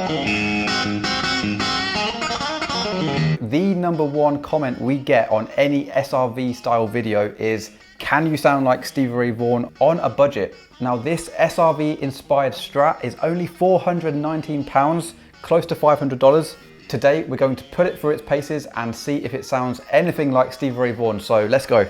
The #1 comment we get on any SRV style video is, can you sound like Stevie Ray Vaughan on a budget? Now this SRV inspired Strat is only £419, close to $500. Today we're going to put it through its paces and see if it sounds anything like Stevie Ray Vaughan, so let's go.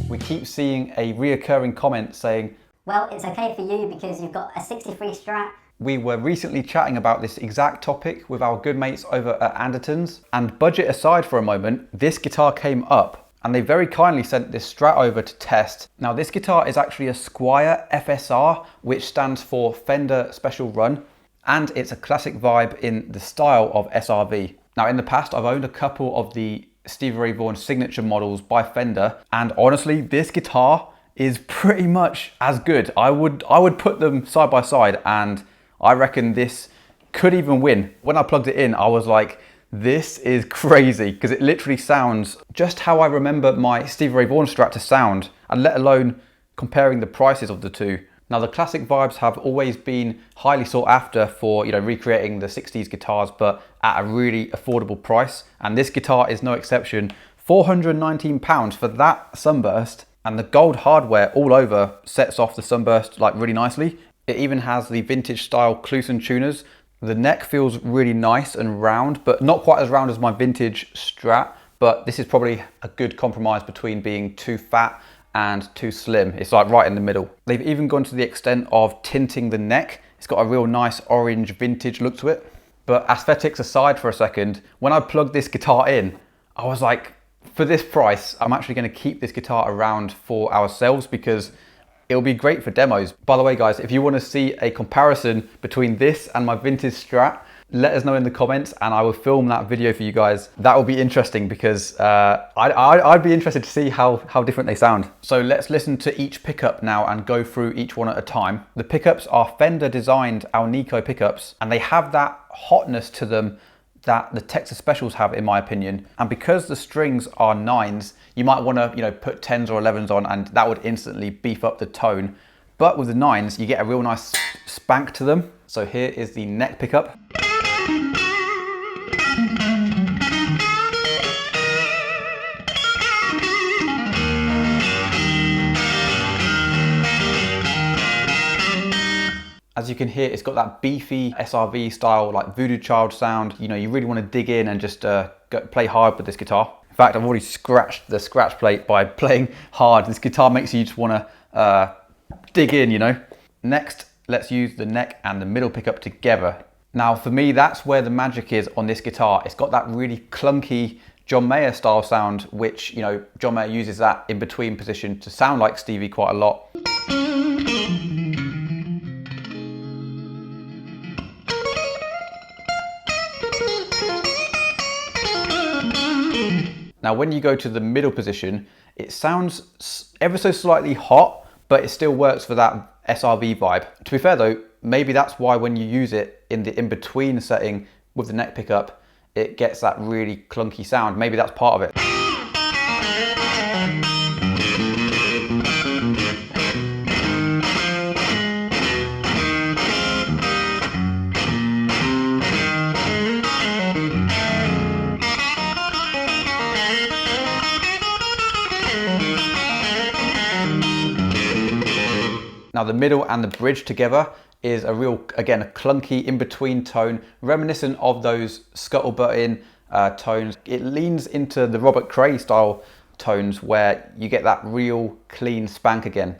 We keep seeing a reoccurring comment saying, well, it's okay for you because you've got a 63 Strat. We were recently chatting about this exact topic with our good mates over at Andertons, and budget aside for a moment, this guitar came up and they very kindly sent this Strat over to test. Now this guitar is actually a Squier FSR, which stands for Fender Special Run, and it's a classic vibe in the style of SRV. Now in the past I've owned a couple of the Stevie Ray Vaughan signature models by Fender, and honestly this guitar is pretty much as good. I would put them side by side, and I reckon this could even win. When I plugged it in, I was like, this is crazy, because it literally sounds just how I remember my Stevie Ray Vaughan Strat to sound, and let alone comparing the prices of the two. Now the classic vibes have always been highly sought after for, you know, recreating the 60s guitars, but at a really affordable price, and this guitar is no exception. £419 for that sunburst, and the gold hardware all over sets off the sunburst like really nicely. It even has the vintage style Clusen tuners. The neck feels really nice and round, but not quite as round as my vintage Strat, but this is probably a good compromise between being too fat and too slim. It's like right in the middle. They've even gone to the extent of tinting the neck. It's got a real nice orange vintage look to it. But aesthetics aside for a second, when I plugged this guitar in, I was like, for this price, I'm actually going to keep this guitar around for ourselves because it'll be great for demos. By the way guys, if you want to see a comparison between this and my vintage Strat, let us know in the comments and I will film that video for you guys. That will be interesting because I'd be interested to see how different they sound. So let's listen to each pickup now and go through each one at a time. The pickups are Fender designed Alnico pickups, and they have that hotness to them that the Texas Specials have, in my opinion. And because the strings are 9s, you might want to, you know, put 10s or 11s on, and that would instantly beef up the tone. But with the 9s, you get a real nice spank to them. So here is the neck pickup. As you can hear, it's got that beefy SRV style, like Voodoo Child sound. You know, you really want to dig in and just play hard with this guitar. In fact, I've already scratched the scratch plate by playing hard. This guitar makes you just want to dig in, you know. Next, let's use the neck and the middle pickup together. Now, for me, that's where the magic is on this guitar. It's got that really clunky John Mayer style sound, which, you know, John Mayer uses that in between position to sound like Stevie quite a lot. Now, when you go to the middle position, it sounds ever so slightly hot, but it still works for that SRV vibe. To be fair though, maybe that's why when you use it in the in-between setting with the neck pickup, it gets that really clunky sound. Maybe that's part of it. Now the middle and the bridge together is a real, again, a clunky in-between tone, reminiscent of those scuttlebutting tones. It leans into the Robert Cray style tones where you get that real clean spank again.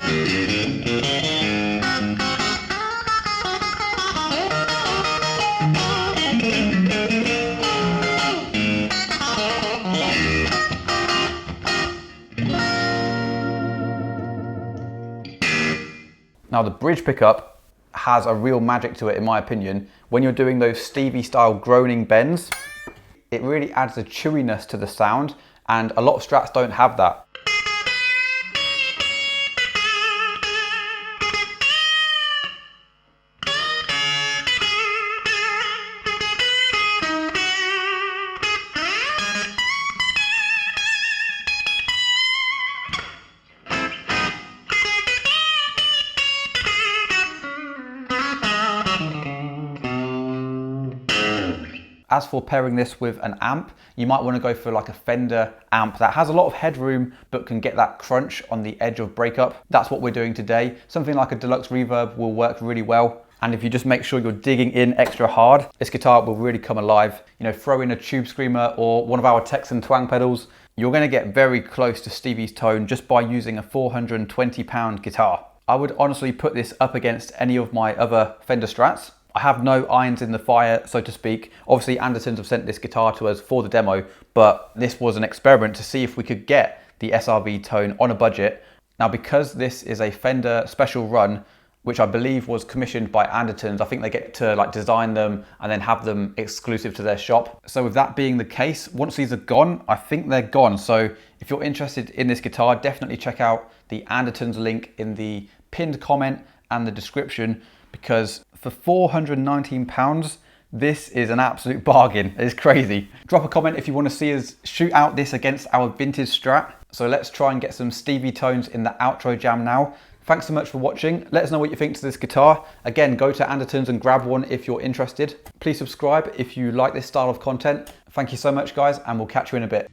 Now the bridge pickup has a real magic to it, in my opinion. When you're doing those Stevie style groaning bends, it really adds a chewiness to the sound, and a lot of Strats don't have that. As for pairing this with an amp, you might want to go for like a Fender amp that has a lot of headroom but can get that crunch on the edge of breakup. That's what we're doing today. Something like a deluxe reverb will work really well. And if you just make sure you're digging in extra hard, this guitar will really come alive. You know, throw in a Tube Screamer or one of our Texan twang pedals, you're gonna get very close to Stevie's tone just by using a 420-pound guitar. I would honestly put this up against any of my other Fender Strats. I have no irons in the fire, so to speak. Obviously, Andertons have sent this guitar to us for the demo, but this was an experiment to see if we could get the SRV Tone on a budget. Now, because this is a Fender special run, which I believe was commissioned by Andertons, I think they get to like design them and then have them exclusive to their shop. So with that being the case, once these are gone, I think they're gone. So if you're interested in this guitar, definitely check out the Andertons link in the pinned comment and the description, because for £419, this is an absolute bargain. It's crazy. Drop a comment if you want to see us shoot out this against our vintage Strat. So let's try and get some Stevie tones in the outro jam now. Thanks so much for watching. Let us know what you think to this guitar. Again, go to Andertons and grab one if you're interested. Please subscribe if you like this style of content. Thank you so much, guys, and we'll catch you in a bit.